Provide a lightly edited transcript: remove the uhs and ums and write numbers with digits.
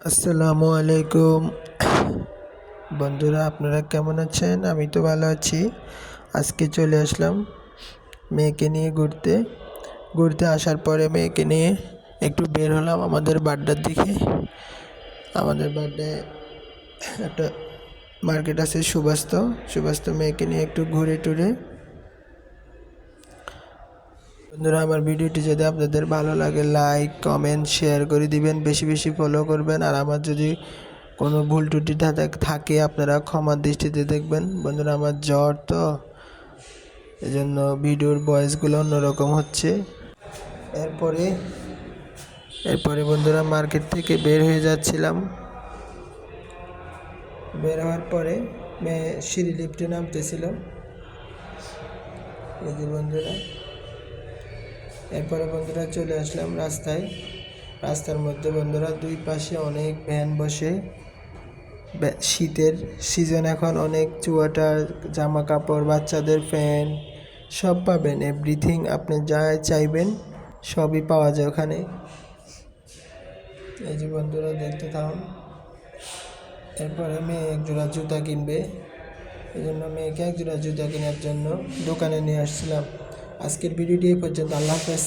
আসসালামু আলাইকুম বন্ধুরা, আপনারা কেমন আছেন? আমি তো ভালো আছি। আজকে চলে আসলাম মেয়েকে নিয়ে ঘুরতে। ঘুরতে আসার পরে মেয়েকে নিয়ে একটু বের হলাম আমাদের বাড্ডার দিকে। আমাদের বাড্ডায় একটা মার্কেট আছে, সুবাস্ত মেয়েকে নিয়ে একটু ঘুরে টুরে। বন্ধুরা, আমার ভিডিওটি যদি আপনাদের ভালো লাগে লাইক কমেন্ট শেয়ার করে দিবেন, বেশি বেশি ফলো করবেন। আর আমার যদি কোনো ভুল ত্রুটি থাকে আপনারা ক্ষমার দৃষ্টিতে দেখবেন। বন্ধুরা, আমার জ্বর তো এজন্য ভিডিওর ভয়েসগুলো অন্যরকম হচ্ছে। এরপরে বন্ধুরা মার্কেট থেকে বের হয়ে যাচ্ছিলাম। বের হওয়ার পরে মেয়ে সিঁড়ি লিফটে নামতেছিল, এই যে বন্ধুরা। এরপরে বন্ধুরা চলে আসলাম রাস্তার মধ্যে। বন্ধুরা, দুই পাশে অনেক ভ্যান বসে। শীতের সিজন এখন, অনেক চুয়াটার জামা কাপড়, বাচ্চাদের প্যান্ট সব পাবেন। এভরিথিং আপনি যা চাইবেন সবই পাওয়া যায় ওখানে। এই যে বন্ধুরা দেখতে থাকুন। এরপরে মেয়ে একজোড়া জুতা কিনবে, এই জন্য মেয়েকে একজোড়া জুতা কেনার জন্য দোকানে নিয়ে আসছিলাম। আজকের ভিডিওটি এই পর্যন্ত। আল্লাহ হাফেজ।